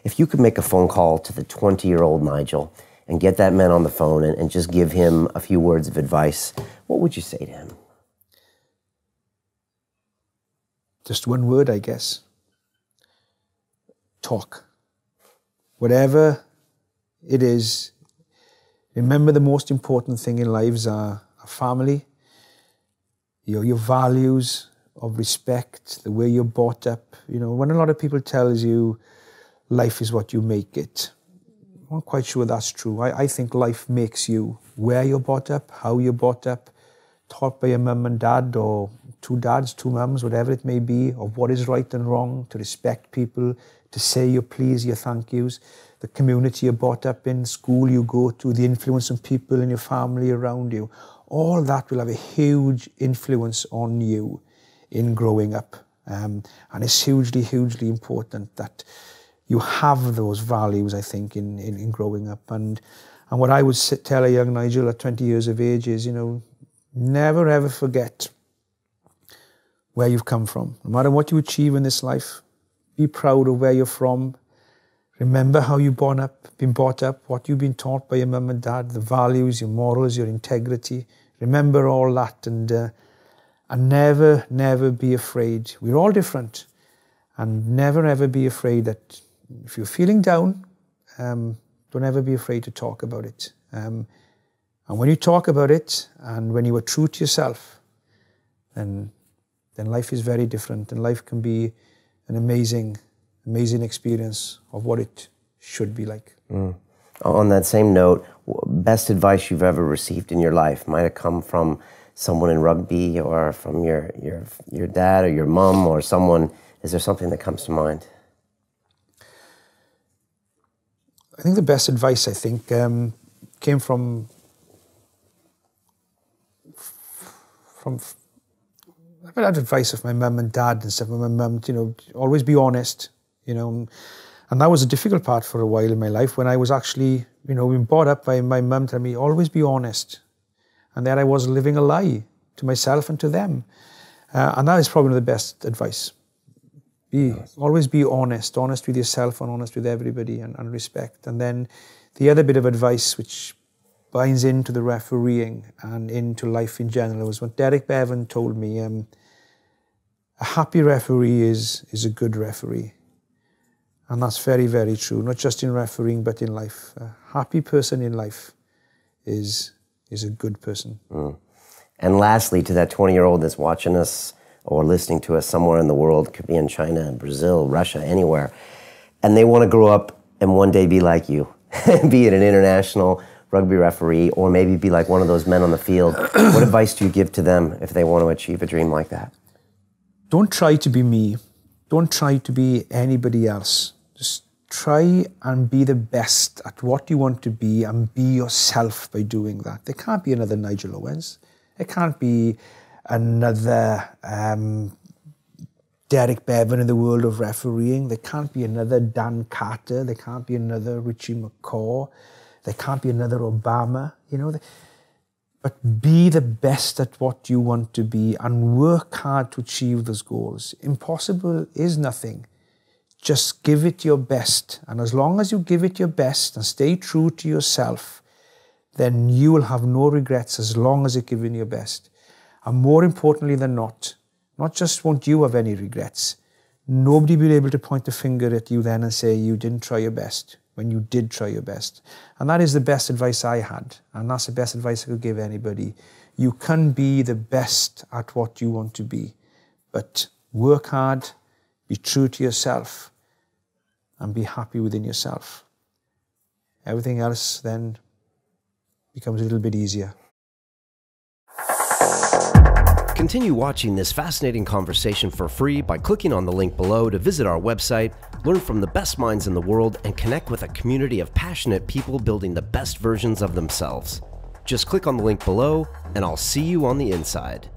If you could make a phone call to the 20-year-old Nigel and get that man on the phone and just give him a few words of advice, what would you say to him? Just one word, I guess. Talk. Whatever it is, remember the most important thing in lives are family, your values of respect, the way you're brought up. You know, when a lot of people tells you life is what you make it, I'm not quite sure that's true. I think life makes you where you're brought up, how you're brought up, taught by your mum and dad, or two dads, two mums, whatever it may be, of what is right and wrong, to respect people, to say your please, your thank yous, the community you're brought up in, school you go to, the influence of people in your family around you. All that will have a huge influence on you in growing up. And it's hugely, hugely important that you have those values, I think, in growing up. And what I would tell a young Nigel at 20 years of age is, you know, never ever forget where you've come from. No matter what you achieve in this life, be proud of where you're from. Remember how you've been brought up, what you've been taught by your mum and dad, the values, your morals, your integrity. Remember all that, and never, never be afraid. We're all different, and never ever be afraid that if you're feeling down, don't ever be afraid to talk about it. And when you talk about it, and when you are true to yourself, then life is very different, and life can be an amazing, amazing experience of what it should be like. On that same note, best advice you've ever received in your life? Might have come from someone in rugby, or from your dad or your mum, or someone. Is there something that comes to mind? I think the best advice, I think, came from I've had advice of my mum and dad and stuff. My mum, you know, always be honest, you know. And that was a difficult part for a while in my life, when I was actually, you know, being brought up by my mum telling me, always be honest. And there I was living a lie to myself and to them. And that is probably the best advice. Always be honest with yourself and honest with everybody, and respect. And then the other bit of advice, which binds into the refereeing and into life in general, was what Derek Bevan told me. A happy referee is a good referee. And that's very, very true, not just in refereeing, but in life. A happy person in life is a good person. And lastly, to that 20-year-old that's watching us or listening to us somewhere in the world, could be in China, Brazil, Russia, anywhere, and they want to grow up and one day be like you, be it an international rugby referee, or maybe be like one of those men on the field, what advice do you give to them if they want to achieve a dream like that? Don't try to be me. Don't try to be anybody else. Just try and be the best at what you want to be, and be yourself by doing that. There can't be another Nigel Owens. There can't be another Derek Bevan in the world of refereeing. There can't be another Dan Carter. There can't be another Richie McCaw. There can't be another Obama, you know. But be the best at what you want to be, and work hard to achieve those goals. Impossible is nothing. Just give it your best. And as long as you give it your best and stay true to yourself, then you will have no regrets, as long as you're giving your best. And more importantly than not just won't you have any regrets, nobody will be able to point a finger at you then and say you didn't try your best, when you did try your best. And that is the best advice I had. And that's the best advice I could give anybody. You can be the best at what you want to be, but work hard, be true to yourself, and be happy within yourself. Everything else then becomes a little bit easier. Continue watching this fascinating conversation for free by clicking on the link below to visit our website, learn from the best minds in the world, and connect with a community of passionate people building the best versions of themselves. Just click on the link below, and I'll see you on the inside.